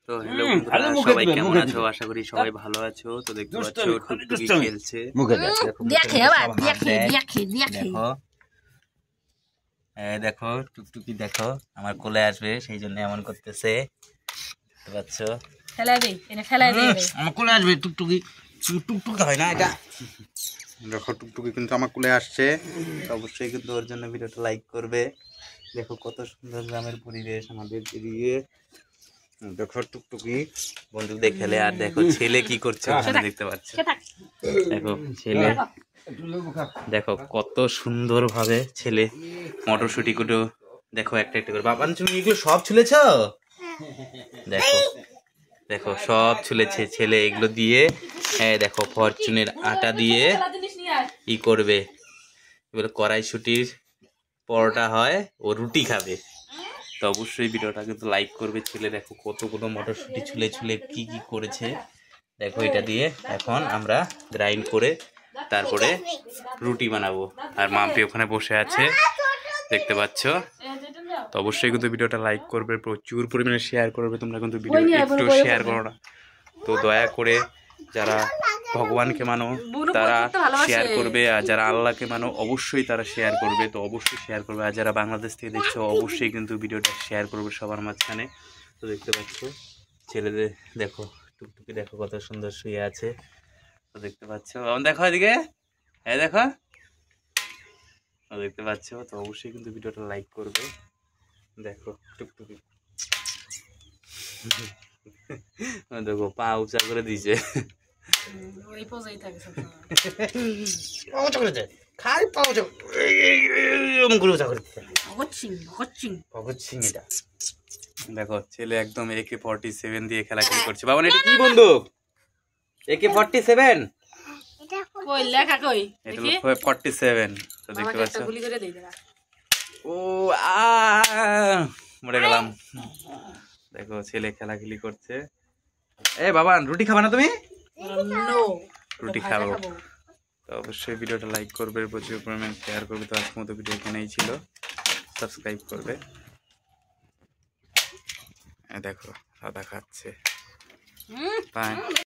তো হ্যালো বন্ধুরা, সবাই কেমন আছো? আশা করি সবাই ভালো আছো। তো দেখতে পাচ্ছ টুকটুকি খেলছে। দেখো টুকটুকি, দেখো আমার কোলে আসবে সেই জন্য এমন করতেছে, দেখতে পাচ্ছ? আমার কোলে আসবে টুকটুকি, টুকটুকি হয় না এটা। দেখো টুকটুকি কিন্তু আমার কোলে আসছে, অবশ্যই কিন্তু ওর জন্য ভিডিওটা লাইক করবে। দেখো কত সুন্দর গ্রামের পরিবেশ আমাদের এদিকে। দেখো টুকটুকি বন্দুক দিয়ে খেলে, আর দেখো ছেলে কি করছে ওখানে দেখতে পাচ্ছ। দেখো ছেলে, দেখো কত সুন্দর ভাবে ছেলে মটরশুটি গুলো দেখো একটা একটা করে। বাবা তুমি এগুলো সব ছুলেছ? দেখো দেখো সব ছুলেছে ছেলে এগুলো দিয়ে। হ্যাঁ দেখো ফরচুনের আটা দিয়ে ই করবে, এবার কড়াইশুটির পরোটা হয়, ও রুটি খাবে। তো অবশ্যই ভিডিওটা কিন্তু লাইক করবে। ছেলে দেখো কতগুলো মটরশুঁটি ছুলে ছুলে কি কি করেছে। দেখো এটা দিয়ে এখন আমরা গ্রাইন্ড করে তারপরে রুটি বানাবো। আর মাম্পি ওখানে বসে আছে দেখতে পাচ্ছ। তো অবশ্যই কিন্তু ভিডিওটা লাইক করবে, প্রচুর পরিমাণে শেয়ার করবে। তোমরা কিন্তু ভিডিও একটু শেয়ার করো না, তো দয়া করে যারা ভগবানকে মানো তারা শেয়ার করবে, আর যারা আল্লাহকে মানো অবশ্যই তারা শেয়ার করবে। তো অবশ্যই শেয়ার করবে, আর যারা বাংলাদেশ থেকে দেখছো অবশ্যই কিন্তু ভিডিওটা শেয়ার করবে সবার মাঝখানে। তো দেখতে পাচ্ছ ছেলেদের, দেখো টুকটুকি দেখো কত সুন্দর শুয়ে আছে। তো দেখতে পাচ্ছ, দেখো এদিকে, হ্যাঁ দেখো দেখতে পাচ্ছ। তো অবশ্যই কিন্তু ভিডিওটা লাইক করবে। দেখো টুকটুকি দেখো পা উঁচা করে দিয়েছে। দেখো ছেলে একদম AK-47 দিয়ে খেলাখেলি করছে। বাবা এটা কি বন্দুক? AK-47? এটা 47। তো দেখতে পাচ্ছ, ও মরে গেলাম। দেখো ছেলে খেলাখেলি করছে। এ বাবা রুটি খাবা না তুমি? রুটি খাবো। তো অবশ্যই ভিডিওটা লাইক করবে, প্রচুর পরিমাণে শেয়ার করবে। তো আজকের মতো ভিডিও এখানেই ছিল, সাবস্ক্রাইব করবে। দেখো দাদা খাচ্ছে।